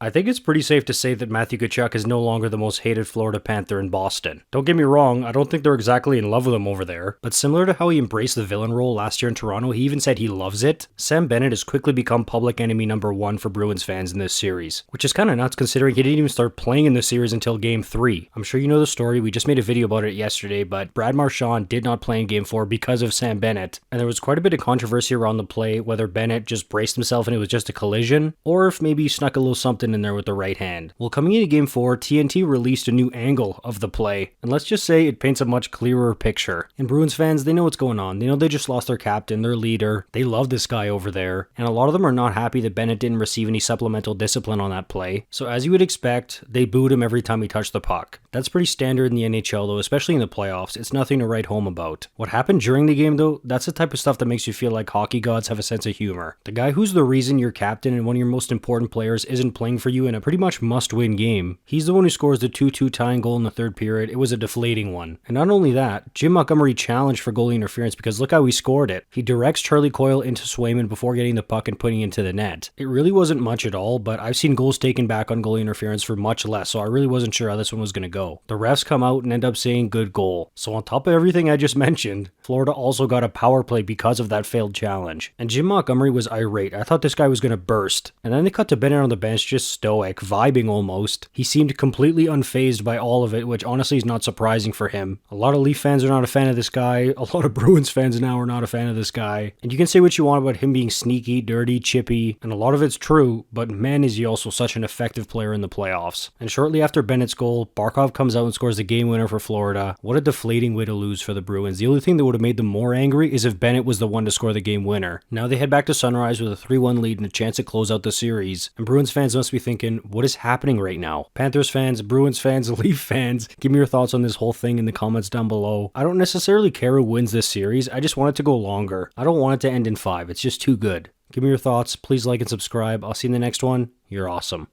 I think it's pretty safe to say that Matthew Tkachuk is no longer the most hated Florida Panther in Boston. Don't get me wrong, I don't think they're exactly in love with him over there, but similar to how he embraced the villain role last year in Toronto, he even said he loves it. Sam Bennett has quickly become public enemy number 1 for Bruins fans in this series, which is kinda nuts considering he didn't even start playing in the series until Game 3. I'm sure you know the story, we just made a video about it yesterday, but Brad Marchand did not play in Game 4 because of Sam Bennett, and there was quite a bit of controversy around the play, whether Bennett just braced himself and it was just a collision, or if maybe he snuck a little something in there with the right hand. Well, coming into Game 4, TNT released a new angle of the play, and let's just say it paints a much clearer picture. And Bruins fans, they know what's going on. They know they just lost their captain, their leader. They love this guy over there, and a lot of them are not happy that Bennett didn't receive any supplemental discipline on that play. So as you would expect, they booed him every time he touched the puck. That's pretty standard in the NHL though, especially in the playoffs. It's nothing to write home about. What happened during the game though, that's the type of stuff that makes you feel like hockey gods have a sense of humor. The guy who's the reason your captain and one of your most important players isn't playing for you in a pretty much must-win game. He's the one who scores the 2-2 tying goal in the third period. It was a deflating one. And not only that, Jim Montgomery challenged for goalie interference because look how he scored it. He directs Charlie Coyle into Swayman before getting the puck and putting it into the net. It really wasn't much at all, but I've seen goals taken back on goalie interference for much less, so I really wasn't sure how this one was going to go. The refs come out and end up saying good goal. So on top of everything I just mentioned, Florida also got a power play because of that failed challenge. And Jim Montgomery was irate. I thought this guy was going to burst. And then they cut to Bennett on the bench, just stoic, vibing almost. He seemed completely unfazed by all of it, which honestly is not surprising for him. A lot of Leaf fans are not a fan of this guy. A lot of Bruins fans now are not a fan of this guy. And you can say what you want about him being sneaky, dirty, chippy, and a lot of it's true, but man is he also such an effective player in the playoffs. And shortly after Bennett's goal, Barkov comes out and scores the game winner for Florida. What a deflating way to lose for the Bruins. The only thing that would have made them more angry is if Bennett was the one to score the game winner. Now they head back to Sunrise with a 3-1 lead and a chance to close out the series. And Bruins fans must be thinking, what is happening right now? Panthers fans, Bruins fans, Leaf fans, give me your thoughts on this whole thing in the comments down below. I don't necessarily care who wins this series, I just want it to go longer. I don't want it to end in 5, it's just too good. Give me your thoughts, please like and subscribe, I'll see you in the next one, you're awesome.